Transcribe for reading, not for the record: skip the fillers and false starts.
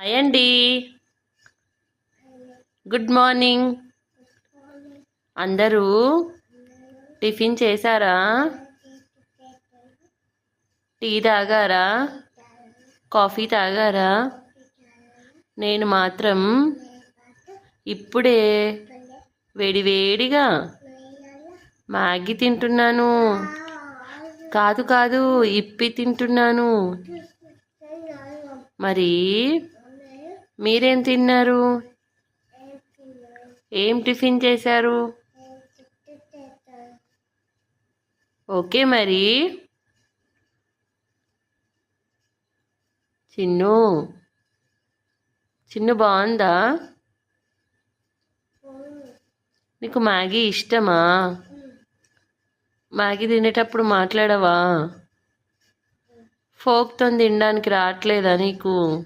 Hi అండి. Good morning. అందరూ tiffin చేశారా? టీ తాగారా? కాఫీ తాగారా? నేను మాత్రం ఇప్పుడే వేడివేడిగా మ్యాగీ తింటున్నాను. కాదు కాదు, ఇప్పి తింటున్నాను. మరి మీరేం తిన్నారు? ఏం టిఫిన్ చేశారు? ఓకే. మరి చిన్ను చిన్ను బాగుందా? నీకు మ్యాగీ ఇష్టమా? మ్యాగీ తినేటప్పుడు మాట్లాడవా? ఫోక్తో తినడానికి రావట్లేదా నీకు?